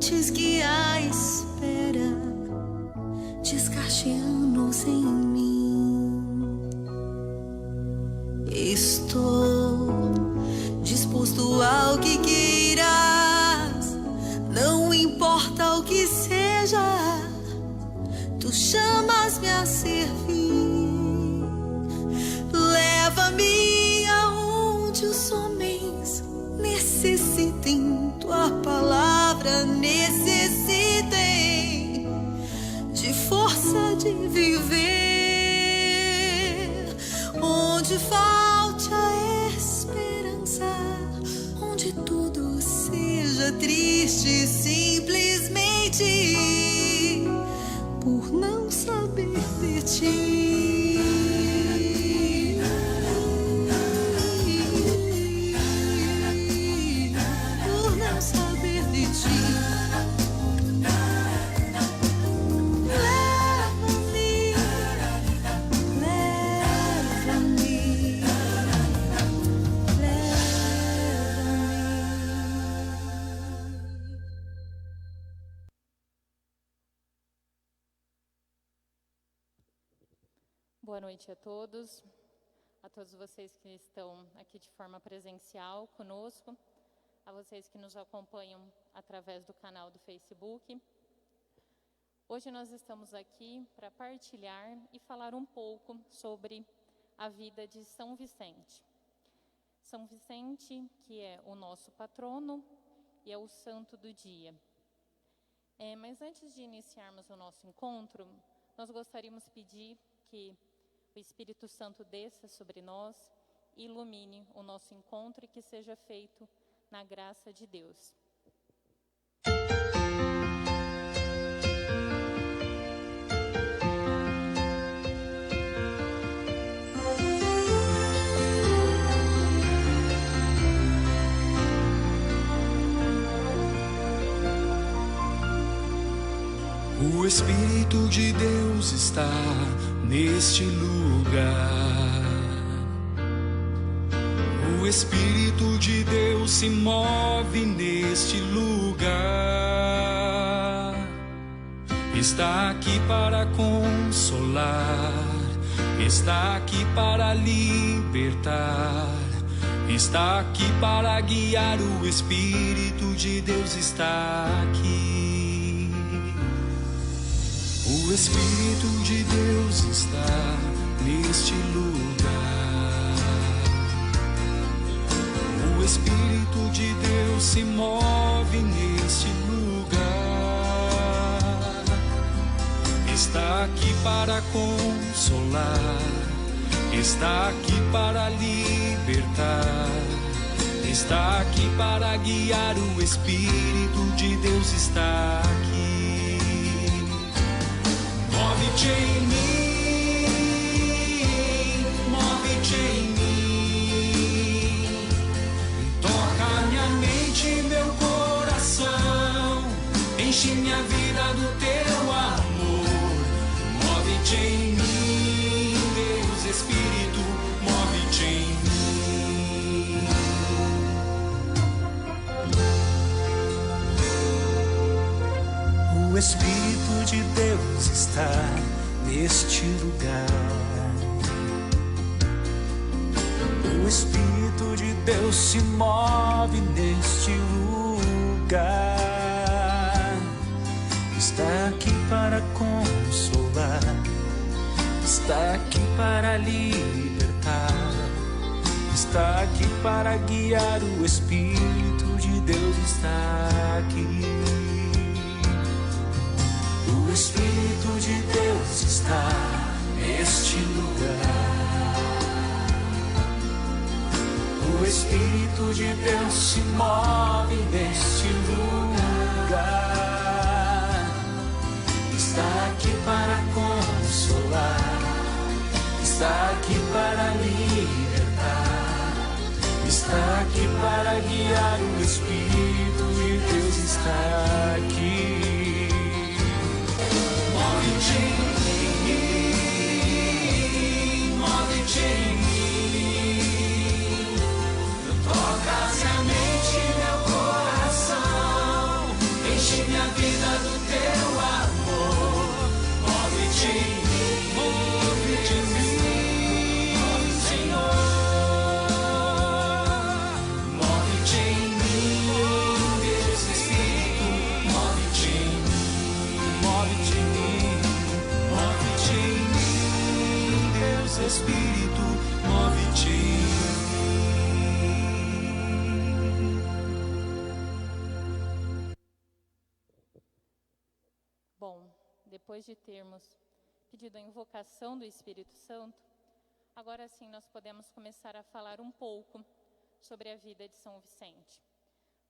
antes que a espera desgaste anos em mim. Estou disposto ao que queiras, não importa o que seja, tu chamas-me a servir. Leva-me aonde os homens necessitem, tua palavra necessitem de força de viver. Onde falte a esperança, onde tudo seja triste, simplesmente por não saber de ti. Por não saber de ti. Boa noite a todos vocês que estão aqui de forma presencial conosco, a vocês que nos acompanham através do canal do Facebook. Hoje nós estamos aqui para partilhar e falar um pouco sobre a vida de São Vicente. São Vicente, que é o nosso patrono e é o santo do dia. Mas antes de iniciarmos o nosso encontro, nós gostaríamos de pedir que o Espírito Santo desça sobre nós e ilumine o nosso encontro e que seja feito na graça de Deus. O Espírito de Deus está neste lugar. O Espírito de Deus se move neste lugar. Está aqui para consolar, está aqui para libertar, está aqui para guiar. O Espírito de Deus está aqui. O Espírito de Deus está neste lugar. O Espírito de Deus se move neste lugar. Está aqui para consolar, está aqui para libertar, está aqui para guiar. O Espírito de Deus está aqui. Move-te em mim, move-te em mim. Toca minha mente e meu coração, enche minha vida do teu amor. Move-te em mim, Deus Espírito, move-te em mim. O Espírito de Deus está neste lugar. O Espírito de Deus se move neste lugar. Está aqui para consolar, está aqui para libertar, está aqui para guiar. O Espírito de Deus está aqui. O Espírito de Deus está neste lugar. O Espírito de Deus se move neste lugar. Está aqui para consolar, está aqui para libertar, está aqui para guiar. O Espírito de Deus está aqui. Move-te em mim, move-te em mim. Toca minha mente e meu coração, enche minha vida do teu amor. Move-te em mim, Senhor. Move-te em mim, Deus Espírito. Move-te em mim, move-te em mim, Deus Espírito. Move-te em mim. Bom, depois de termos pedido a invocação do Espírito Santo, agora sim nós podemos começar a falar um pouco sobre a vida de São Vicente.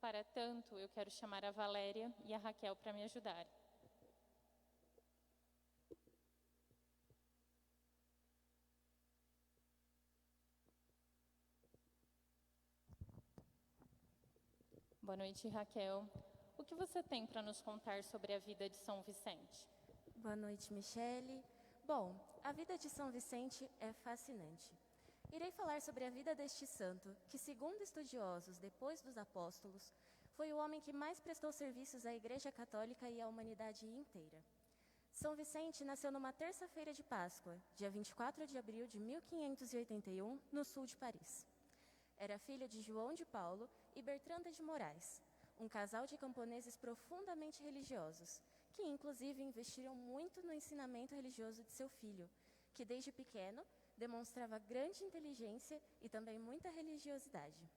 Para tanto, eu quero chamar a Valéria e a Raquel para me ajudar. Boa noite, Raquel. O que você tem para nos contar sobre a vida de São Vicente? Boa noite, Michele. Bom, a vida de São Vicente é fascinante. Irei falar sobre a vida deste santo, que, segundo estudiosos depois dos apóstolos, foi o homem que mais prestou serviços à Igreja Católica e à humanidade inteira. São Vicente nasceu numa terça-feira de Páscoa, dia 24 de abril de 1581, no sul de Paris. Era filho de João de Paulo e Bertranda de Moraes, um casal de camponeses profundamente religiosos, que inclusive investiram muito no ensinamento religioso de seu filho, que desde pequeno demonstrava grande inteligência e também muita religiosidade.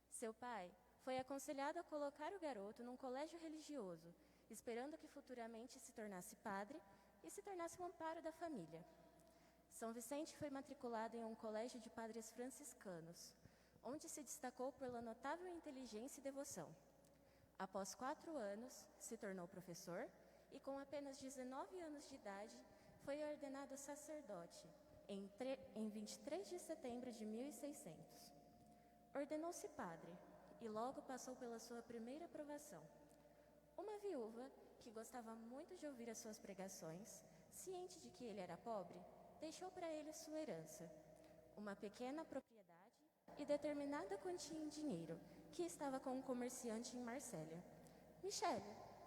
Seu pai foi aconselhado a colocar o garoto num colégio religioso, esperando que futuramente se tornasse padre e se tornasse um amparo da família. São Vicente foi matriculado em um colégio de padres franciscanos, onde se destacou pela notável inteligência e devoção. Após 4 anos, se tornou professor e, com apenas 19 anos de idade, foi ordenado sacerdote em 23 de setembro de 1600. Ordenou-se padre e logo passou pela sua primeira provação. Uma viúva, que gostava muito de ouvir as suas pregações, ciente de que ele era pobre, deixou para ele sua herança, uma pequena propriedade e determinada quantia em dinheiro, que estava com um comerciante em Marsella. Michele,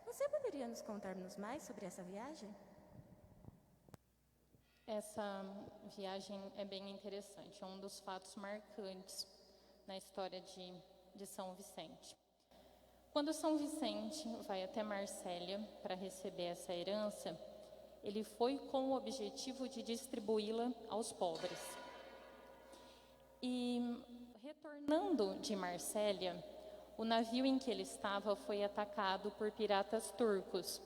você poderia nos contar-nos mais sobre essa viagem? Essa viagem é bem interessante, é um dos fatos marcantes na história de São Vicente. Quando São Vicente vai até Marsella para receber essa herança, ele foi com o objetivo de distribuí-la aos pobres. E, retornando de Marsella, o navio em que ele estava foi atacado por piratas turcos.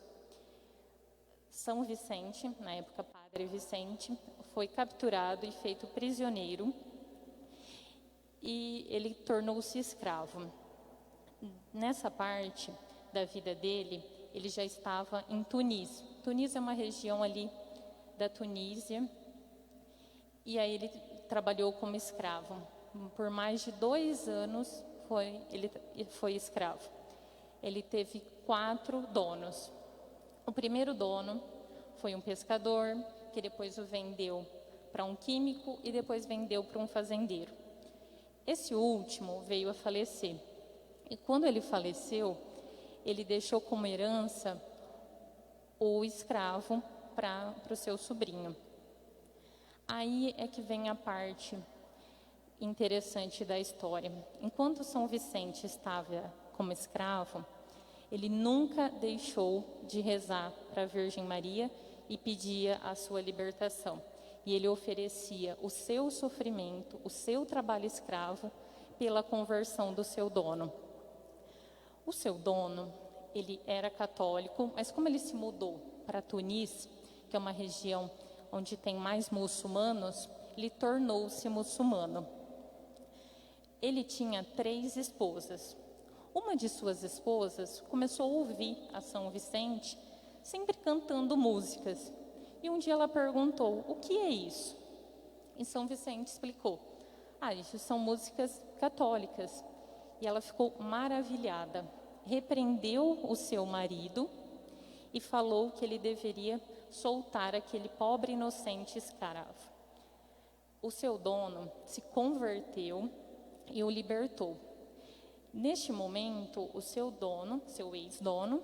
São Vicente, na época Padre Vicente, foi capturado e feito prisioneiro e ele tornou-se escravo. Nessa parte da vida dele, ele já estava em Tunis. Tunis é uma região ali da Tunísia e aí ele trabalhou como escravo. Por mais de 2 anos ele foi escravo. Ele teve 4 donos. O primeiro dono foi um pescador, que depois o vendeu para um químico e depois vendeu para um fazendeiro. Esse último veio a falecer. E quando ele faleceu, ele deixou como herança o escravo para o seu sobrinho. Aí é que vem a parte interessante da história. Enquanto São Vicente estava como escravo, ele nunca deixou de rezar para a Virgem Maria e pedia a sua libertação. E ele oferecia o seu sofrimento, o seu trabalho escravo, pela conversão do seu dono. O seu dono, ele era católico, mas como ele se mudou para Tunis, que é uma região onde tem mais muçulmanos, ele tornou-se muçulmano. Ele tinha 3 esposas. Uma de suas esposas começou a ouvir a São Vicente sempre cantando músicas. E um dia ela perguntou, o que é isso? E São Vicente explicou, isso são músicas católicas. E ela ficou maravilhada, repreendeu o seu marido e falou que ele deveria soltar aquele pobre inocente escravo. O seu dono se converteu e o libertou. Neste momento, o seu dono, seu ex-dono,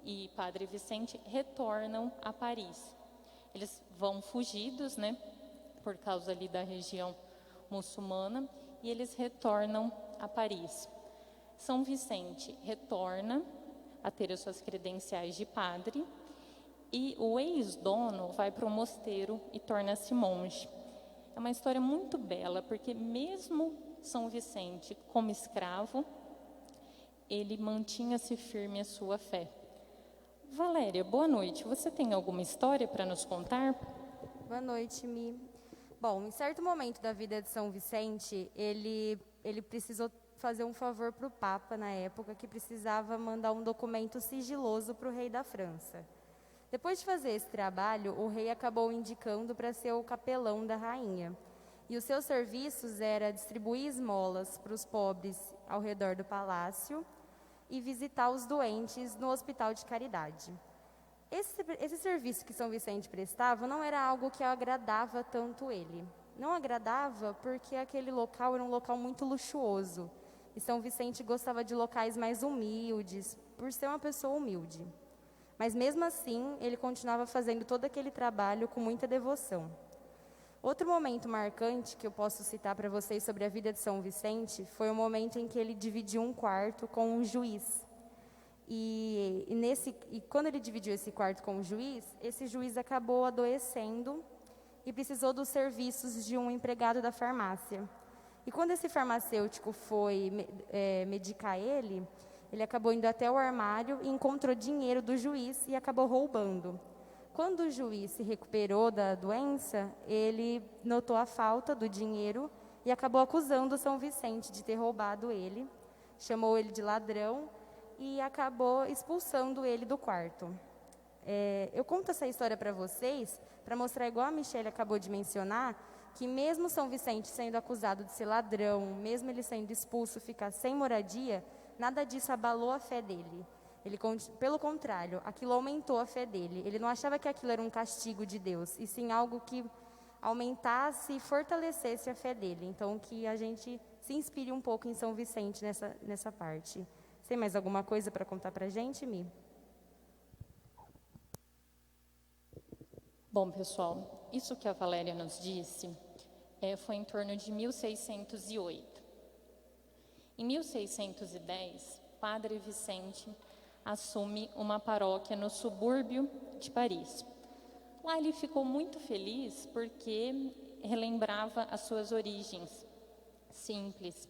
e Padre Vicente retornam a Paris. Eles vão fugidos, né, por causa ali da região muçulmana, e eles retornam a Paris. São Vicente retorna a ter as suas credenciais de padre, e o ex-dono vai para o mosteiro e torna-se monge. É uma história muito bela, porque mesmo São Vicente como escravo, ele mantinha-se firme a sua fé. Valéria, boa noite. Você tem alguma história para nos contar? Boa noite, Mi. Bom, em certo momento da vida de São Vicente, ele precisou fazer um favor para o Papa, na época, que precisava mandar um documento sigiloso para o rei da França. Depois de fazer esse trabalho, o rei acabou indicando para ser o capelão da rainha. E os seus serviços era distribuir esmolas para os pobres ao redor do palácio e visitar os doentes no hospital de caridade. Esse serviço que São Vicente prestava não era algo que agradava tanto ele. Não agradava porque aquele local era um local muito luxuoso. E São Vicente gostava de locais mais humildes, por ser uma pessoa humilde. Mas mesmo assim, ele continuava fazendo todo aquele trabalho com muita devoção. Outro momento marcante que eu posso citar para vocês sobre a vida de São Vicente foi o momento em que ele dividiu um quarto com um juiz. E quando ele dividiu esse quarto com o juiz, esse juiz acabou adoecendo e precisou dos serviços de um empregado da farmácia. E quando esse farmacêutico foi medicar ele acabou indo até o armário e encontrou dinheiro do juiz e acabou roubando. Quando o juiz se recuperou da doença, ele notou a falta do dinheiro e acabou acusando São Vicente de ter roubado ele, chamou ele de ladrão e acabou expulsando ele do quarto. Eu conto essa história para vocês, para mostrar, igual a Michelle acabou de mencionar, que mesmo São Vicente sendo acusado de ser ladrão, mesmo ele sendo expulso, ficar sem moradia, nada disso abalou a fé dele. Pelo contrário, aquilo aumentou a fé dele. Ele não achava que aquilo era um castigo de Deus, e sim algo que aumentasse e fortalecesse a fé dele. Então, que a gente se inspire um pouco em São Vicente nessa parte. Tem mais alguma coisa para contar para a gente, Mi? Bom, pessoal, isso que a Valéria nos disse foi em torno de 1608. Em 1610, Padre Vicente assume uma paróquia no subúrbio de Paris. Lá ele ficou muito feliz porque relembrava as suas origens simples.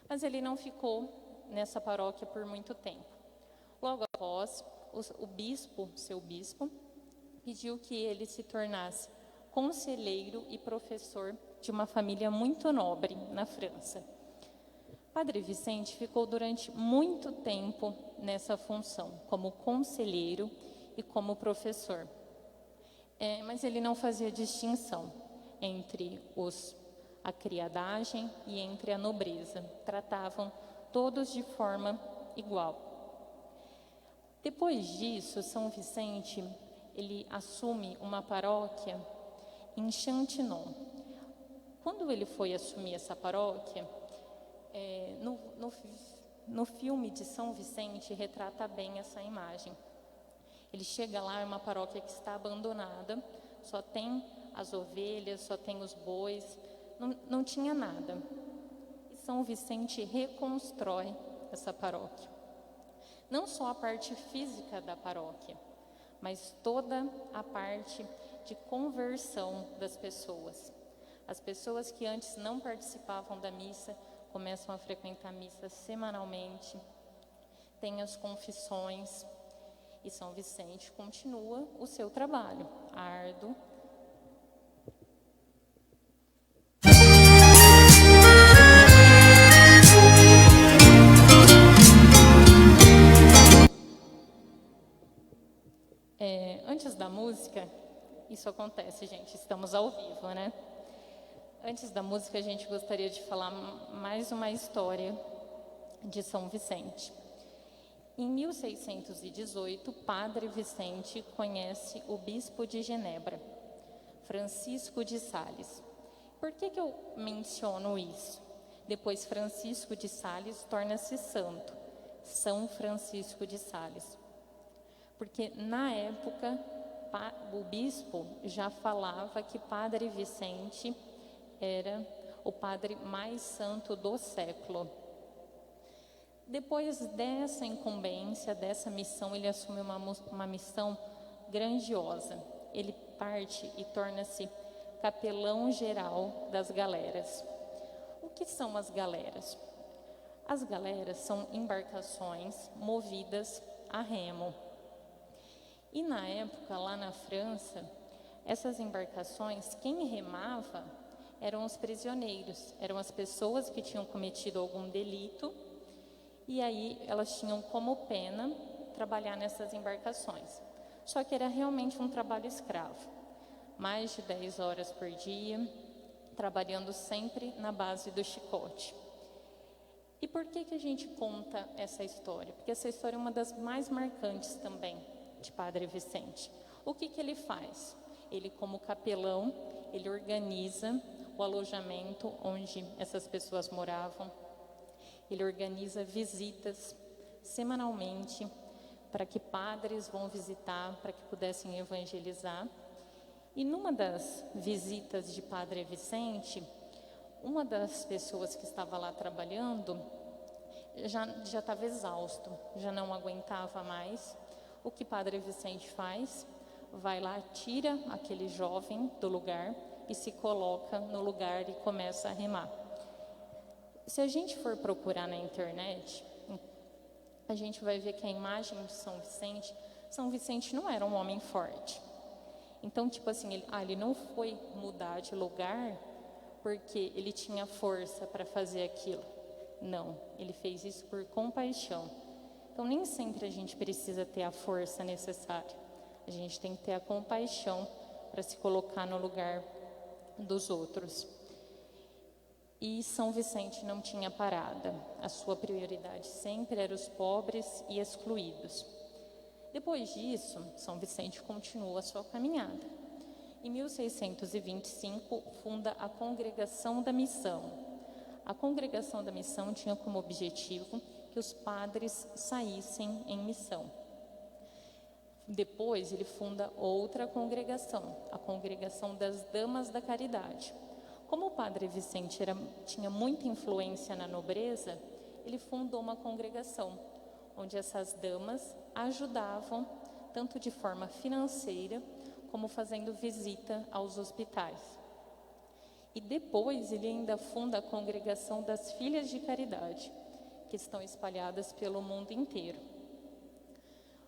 Mas ele não ficou nessa paróquia por muito tempo. Logo após, seu bispo, pediu que ele se tornasse conselheiro e professor de uma família muito nobre na França. Padre Vicente ficou durante muito tempo nessa função, como conselheiro e como professor. Mas ele não fazia distinção entre a criadagem e entre a nobreza. Tratavam todos de forma igual. Depois disso, São Vicente, ele assume uma paróquia em Chantinon. Quando ele foi assumir essa paróquia, no filme de São Vicente retrata bem essa imagem. Ele chega lá, é uma paróquia que está abandonada, só tem as ovelhas, só tem os bois, não tinha nada. E São Vicente reconstrói essa paróquia. Não só a parte física da paróquia, mas toda a parte de conversão das pessoas. As pessoas que antes não participavam da missa começam a frequentar a missa semanalmente, tem as confissões, e São Vicente continua o seu trabalho árduo. Antes da música, isso acontece, gente, estamos ao vivo, né? Antes da música, a gente gostaria de falar mais uma história de São Vicente. Em 1618, Padre Vicente conhece o bispo de Genebra, Francisco de Sales. Por que eu menciono isso? Depois, Francisco de Sales torna-se santo, São Francisco de Sales. porque na época o bispo já falava que Padre Vicente era o padre mais santo do século. Depois dessa incumbência, dessa missão, ele assume uma missão grandiosa. Ele parte e torna-se capelão geral das galeras. O que são as galeras? As galeras são embarcações movidas a remo. E na época, lá na França, essas embarcações, quem remava eram os prisioneiros, eram as pessoas que tinham cometido algum delito, e aí elas tinham como pena trabalhar nessas embarcações. Só que era realmente um trabalho escravo, mais de 10 horas por dia, trabalhando sempre na base do chicote. E por que a gente conta essa história? Porque essa história é uma das mais marcantes também de Padre Vicente. O que ele faz? Ele, como capelão, ele organiza o alojamento onde essas pessoas moravam. Ele organiza visitas semanalmente para que padres vão visitar, para que pudessem evangelizar. E numa das visitas de Padre Vicente, uma das pessoas que estava lá trabalhando já estava exausto, já não aguentava mais. O que Padre Vicente faz? Vai lá, tira aquele jovem do lugar e se coloca no lugar e começa a remar. Se a gente for procurar na internet, a gente vai ver que a imagem de São Vicente não era um homem forte. Então, tipo assim, ele não foi mudar de lugar porque ele tinha força para fazer aquilo. Não, ele fez isso por compaixão. Então, nem sempre a gente precisa ter a força necessária. A gente tem que ter a compaixão para se colocar no lugar dos outros. E São Vicente não tinha parada. A sua prioridade sempre era os pobres e excluídos. Depois disso, São Vicente continua a sua caminhada. Em 1625, funda a Congregação da Missão. A Congregação da Missão tinha como objetivo que os padres saíssem em missão. Depois, ele funda outra congregação, a Congregação das Damas da Caridade. Como o Padre Vicente tinha muita influência na nobreza, ele fundou uma congregação, onde essas damas ajudavam, tanto de forma financeira, como fazendo visita aos hospitais. E depois ele ainda funda a Congregação das Filhas de Caridade, que estão espalhadas pelo mundo inteiro.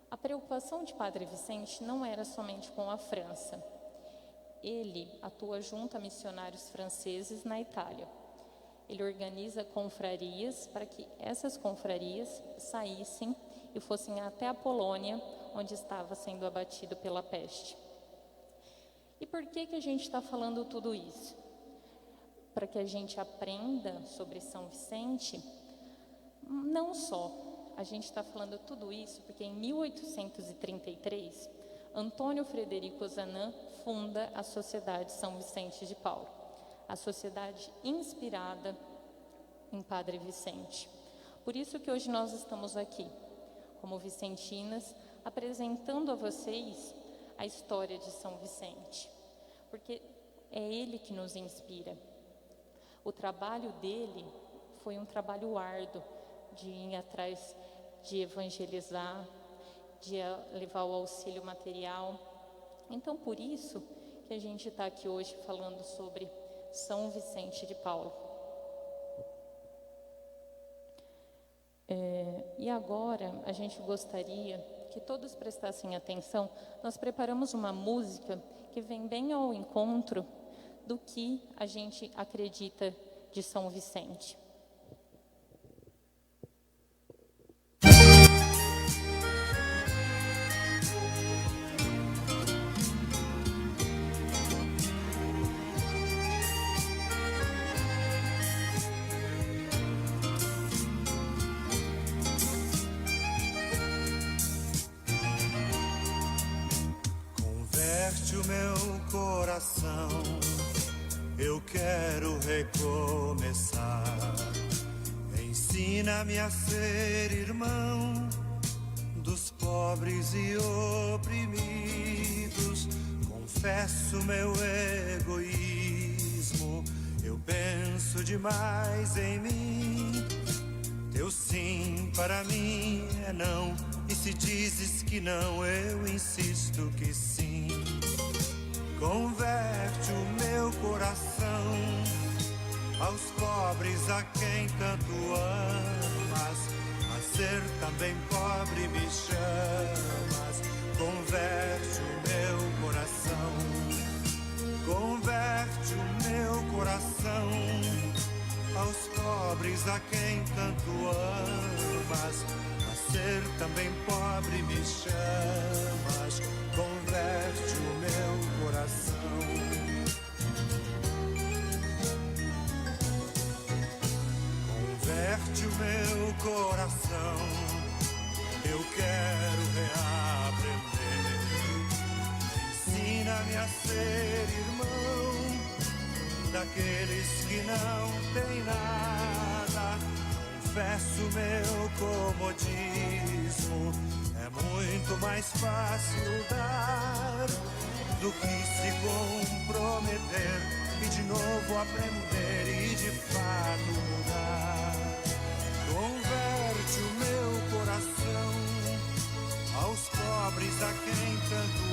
A preocupação de Padre Vicente não era somente com a França. Ele atua junto a missionários franceses na Itália. Ele organiza confrarias para que essas confrarias saíssem e fossem até a Polônia, onde estava sendo abatido pela peste. E por que a gente está falando tudo isso? Para que a gente aprenda sobre São Vicente, não só. A gente está falando tudo isso porque em 1833, Antônio Frederico Zanan funda a Sociedade São Vicente de Paulo, a sociedade inspirada em Padre Vicente. Por isso que hoje nós estamos aqui, como vicentinas, apresentando a vocês a história de São Vicente, porque é ele que nos inspira. O trabalho dele foi um trabalho árduo de ir atrás de evangelizar, de levar o auxílio material. Então, por isso que a gente está aqui hoje falando sobre São Vicente de Paulo. E agora, a gente gostaria que todos prestassem atenção. Nós preparamos uma música que vem bem ao encontro do que a gente acredita de São Vicente. Converte o meu coração, eu quero recomeçar. Ensina-me a ser irmão dos pobres pobres e oprimidos. Confesso meu egoísmo, eu penso demais em mim. Teu sim para mim é não, e se dizes que não, eu insisto que sim. Converte o meu coração aos pobres a quem tanto amas. A ser também pobre me chamas. Converte o meu coração. Converte o meu coração aos pobres a quem tanto amas. A ser também pobre me chamas. Converte o meu coração. Converte o meu coração. Eu quero reaprender. Ensina-me a ser irmão daqueles que não têm nada. Confesso meu comodismo, é muito mais fácil dar do que se comprometer e de novo aprender e de fato mudar. Converte o meu coração aos pobres a quem tanto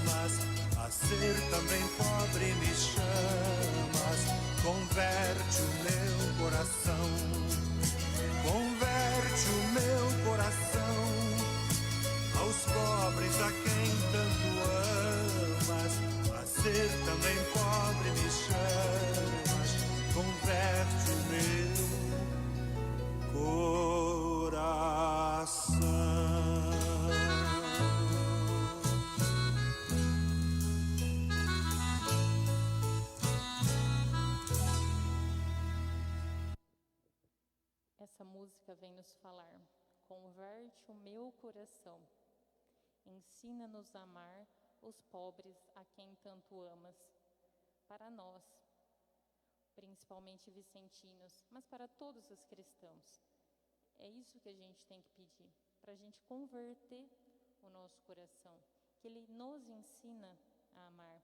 amas. A ser também pobre me chamas. Converte o meu coração. Converte o meu coração aos pobres a quem tanto amas. A ser também pobre me chamas. Converte o meu coração. Essa música vem nos falar: converte o meu coração, ensina-nos a amar os pobres a quem tanto amas. Para nós, principalmente vicentinos, mas para todos os cristãos, é isso que a gente tem que pedir, para a gente converter o nosso coração, que Ele nos ensina a amar.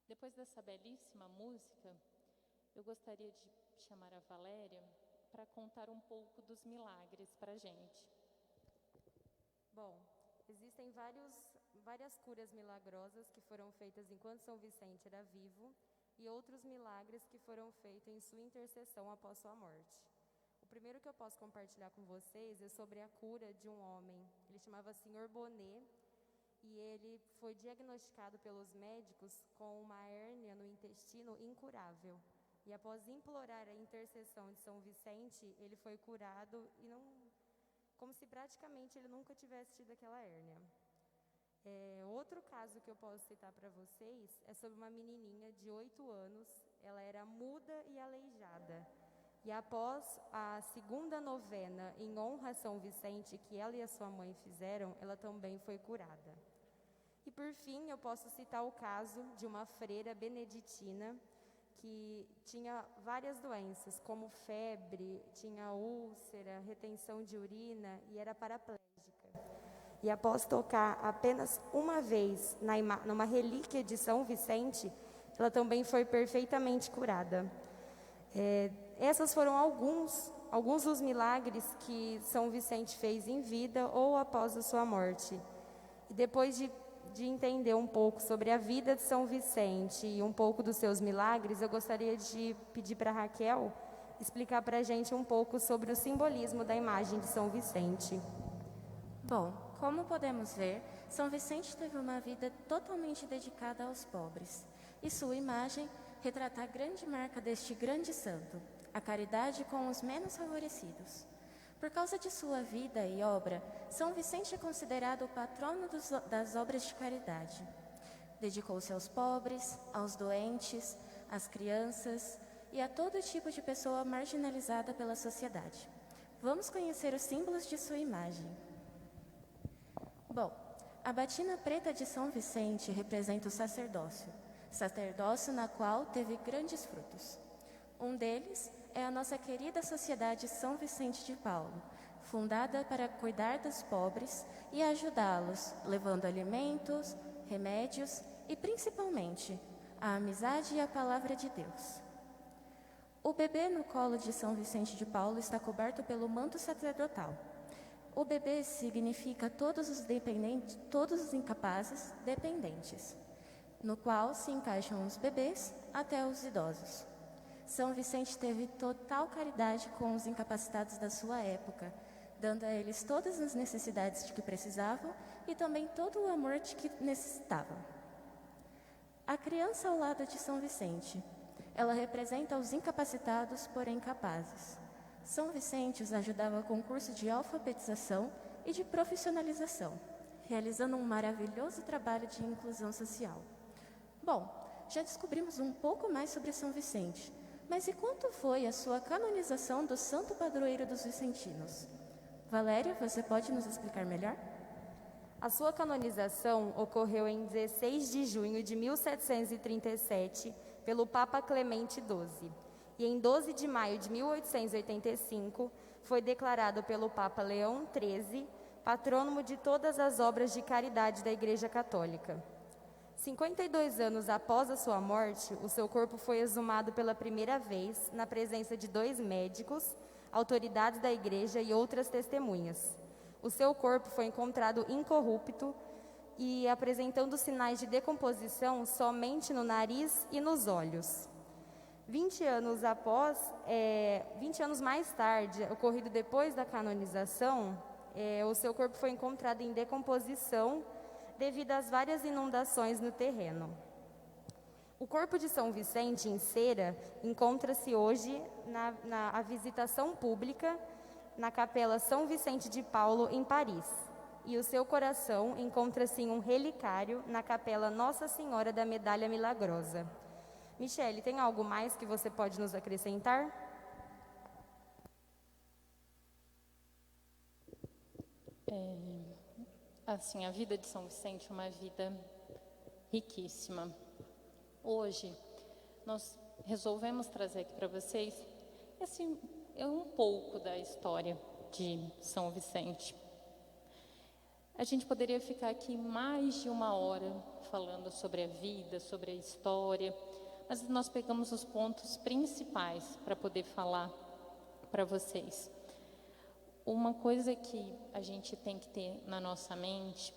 Depois dessa belíssima música, eu gostaria de chamar a Valéria para contar um pouco dos milagres para a gente. Bom, existem várias curas milagrosas que foram feitas enquanto São Vicente era vivo e outros milagres que foram feitos em sua intercessão após sua morte. O primeiro que eu posso compartilhar com vocês é sobre a cura de um homem. Ele chamava Sr. Bonet e ele foi diagnosticado pelos médicos com uma hérnia no intestino incurável. E após implorar a intercessão de São Vicente, ele foi curado e como se praticamente ele nunca tivesse tido aquela hérnia. Outro caso que eu posso citar para vocês é sobre uma menininha de 8 anos. Ela era muda e aleijada. E após a segunda novena em honra a São Vicente, que ela e a sua mãe fizeram, ela também foi curada. E por fim, eu posso citar o caso de uma freira beneditina que tinha várias doenças, como febre, tinha úlcera, retenção de urina e era paraplégica. E após tocar apenas uma vez numa relíquia de São Vicente, ela também foi perfeitamente curada. Essas foram alguns dos milagres que São Vicente fez em vida ou após a sua morte. E depois de entender um pouco sobre a vida de São Vicente e um pouco dos seus milagres, eu gostaria de pedir para a Raquel explicar para a gente um pouco sobre o simbolismo da imagem de São Vicente. Bom, como podemos ver, São Vicente teve uma vida totalmente dedicada aos pobres. E sua imagem retrata a grande marca deste grande santo, a caridade com os menos favorecidos. Por causa de sua vida e obra, São Vicente é considerado o patrono das obras de caridade. Dedicou-se aos pobres, aos doentes, às crianças e a todo tipo de pessoa marginalizada pela sociedade. Vamos conhecer os símbolos de sua imagem. Bom, a batina preta de São Vicente representa o sacerdócio na qual teve grandes frutos. Um deles é a nossa querida Sociedade São Vicente de Paulo, fundada para cuidar dos pobres e ajudá-los, levando alimentos, remédios e, principalmente, a amizade e a palavra de Deus. O bebê no colo de São Vicente de Paulo está coberto pelo manto sacerdotal. O bebê significa todos os incapazes dependentes, no qual se encaixam os bebês até os idosos. São Vicente teve total caridade com os incapacitados da sua época, dando a eles todas as necessidades de que precisavam e também todo o amor de que necessitavam. A criança ao lado de São Vicente, ela representa os incapacitados, porém capazes. São Vicente os ajudava com curso de alfabetização e de profissionalização, realizando um maravilhoso trabalho de inclusão social. Bom, já descobrimos um pouco mais sobre São Vicente, mas e quando foi a sua canonização do santo padroeiro dos vicentinos? Valéria, você pode nos explicar melhor? A sua canonização ocorreu em 16 de junho de 1737 pelo Papa Clemente XII. E em 12 de maio de 1885 foi declarado pelo Papa Leão XIII patrônomo de todas as obras de caridade da Igreja Católica. 52 anos após a sua morte, o seu corpo foi exumado pela primeira vez na presença de 2 médicos, autoridades da Igreja e outras testemunhas. O seu corpo foi encontrado incorrupto e apresentando sinais de decomposição somente no nariz e nos olhos. 20 anos mais tarde, ocorrido depois da canonização, o seu corpo foi encontrado em decomposição devido às várias inundações no terreno. O corpo de São Vicente, em cera, encontra-se hoje na visitação pública na Capela São Vicente de Paulo, em Paris. E o seu coração encontra-se em um relicário na Capela Nossa Senhora da Medalha Milagrosa. Michele, tem algo mais que você pode nos acrescentar? Assim, a vida de São Vicente é uma vida riquíssima. Hoje, nós resolvemos trazer aqui para vocês um pouco da história de São Vicente. A gente poderia ficar aqui mais de 1 hora falando sobre a vida, sobre a história, mas nós pegamos os pontos principais para poder falar para vocês. Uma coisa que a gente tem que ter na nossa mente,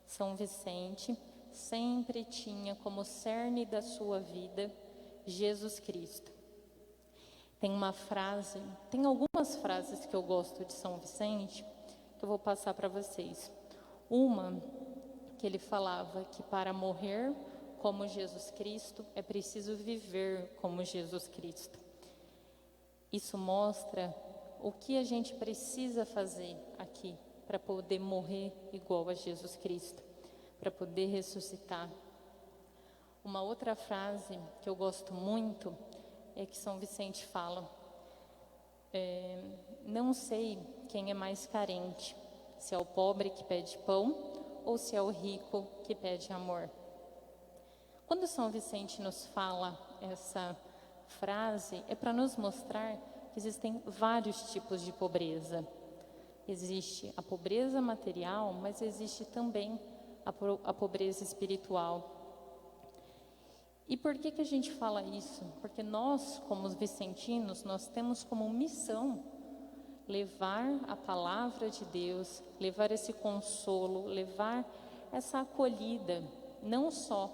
São Vicente sempre tinha como cerne da sua vida Jesus Cristo. Tem algumas frases que eu gosto de São Vicente, que eu vou passar para vocês. Uma, que ele falava que para morrer como Jesus Cristo, é preciso viver como Jesus Cristo. Isso mostra o que a gente precisa fazer aqui para poder morrer igual a Jesus Cristo, para poder ressuscitar. Uma outra frase que eu gosto muito é que São Vicente fala: não sei quem é mais carente, se é o pobre que pede pão ou se é o rico que pede amor. Quando São Vicente nos fala essa frase, é para nos mostrar que existem vários tipos de pobreza. Existe a pobreza material, mas existe também a pobreza espiritual. E por que a gente fala isso? Porque nós, como os vicentinos, nós temos como missão levar a palavra de Deus, levar esse consolo, levar essa acolhida, não só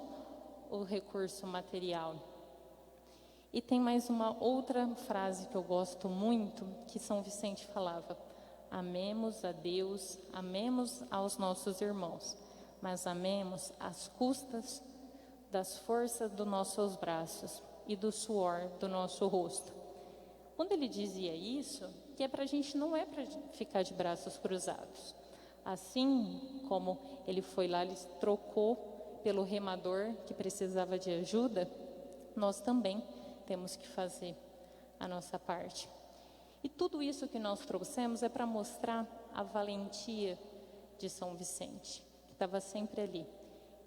o recurso material. E tem mais uma outra frase que eu gosto muito, que São Vicente falava: amemos a Deus, amemos aos nossos irmãos, mas amemos às custas das forças dos nossos braços e do suor do nosso rosto. Quando ele dizia isso, que é para a gente, não é para ficar de braços cruzados. Assim como ele foi lá, ele trocou pelo remador que precisava de ajuda, nós também temos que fazer a nossa parte. E tudo isso que nós trouxemos é para mostrar a valentia de São Vicente, que estava sempre ali,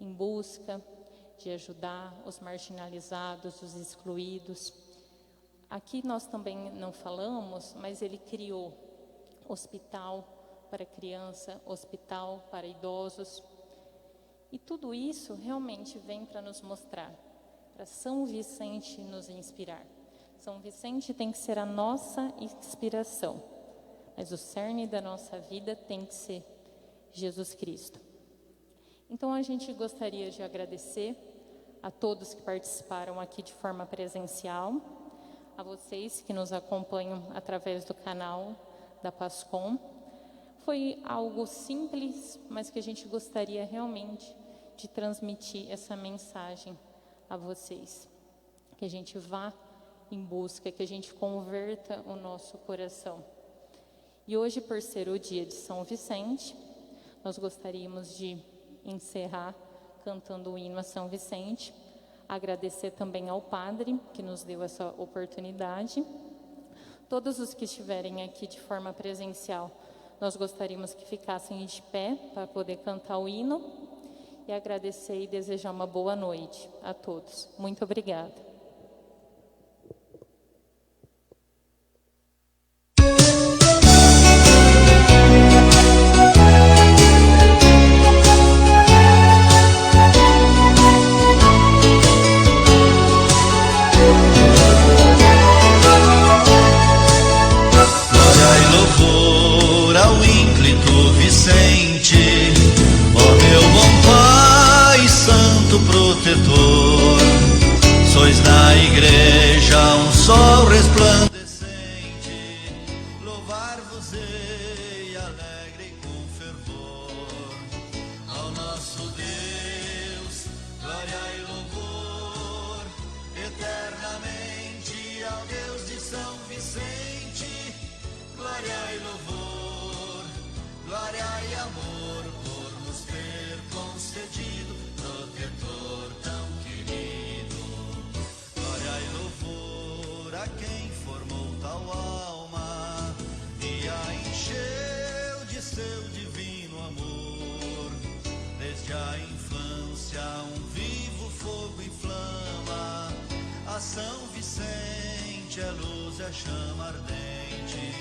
em busca de ajudar os marginalizados, os excluídos. Aqui nós também não falamos, mas ele criou hospital para criança, hospital para idosos. E tudo isso realmente vem para nos mostrar, para São Vicente nos inspirar. São Vicente tem que ser a nossa inspiração, mas o cerne da nossa vida tem que ser Jesus Cristo. Então a gente gostaria de agradecer a todos que participaram aqui de forma presencial, a vocês que nos acompanham através do canal da Pascom. Foi algo simples, mas que a gente gostaria realmente de transmitir essa mensagem a vocês. Que a gente vá em busca, que a gente converta o nosso coração. E hoje, por ser o dia de São Vicente, nós gostaríamos de encerrar cantando o hino a São Vicente. Agradecer também ao Padre que nos deu essa oportunidade. Todos os que estiverem aqui de forma presencial, nós gostaríamos que ficassem de pé para poder cantar o hino. E agradecer e desejar uma boa noite a todos. Muito obrigada. Sois na igreja um sol resplandecente, louvar-vos-ei alegre e com fervor. Ao nosso Deus, glória e louvor, eternamente ao Deus de São Vicente, glória e louvor, glória e amor, por nos ter concedido, protetor tão querido. Glória e louvor a quem formou tal alma e a encheu de seu divino amor. Desde a infância um vivo fogo inflama, a São Vicente é luz, é chama ardente.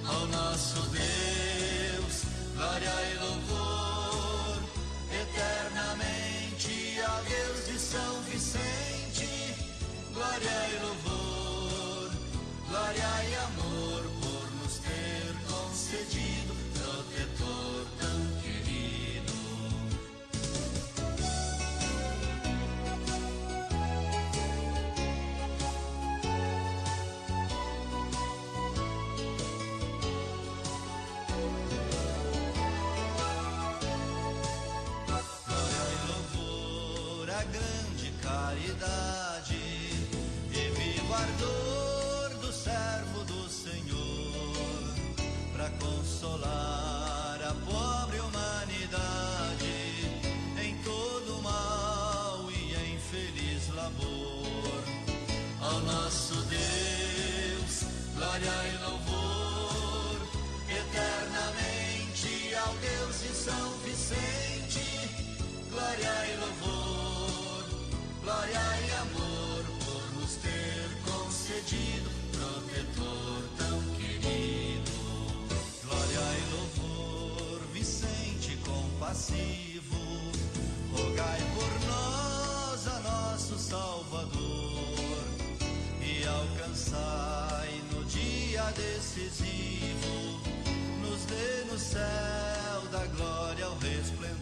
Ao nosso Deus, glória e louvor, eternamente ao Deus de São Vicente, glória e louvor, glória e amor, por nos ter concedido, protetor tão querido. Glória e louvor, a grande caridade e vivo ardor do servo do Senhor, para consolar a pobre humanidade em todo mal e em feliz labor. Ao nosso Deus, glória e louvor, eternamente ao Deus de São Vicente, glória e louvor, glória e amor, por nos ter concedido, protetor tão querido. Glória e louvor, Vicente compassivo, rogai por nós a nosso Salvador, e alcançai no dia decisivo, nos dê no céu da glória o resplendor.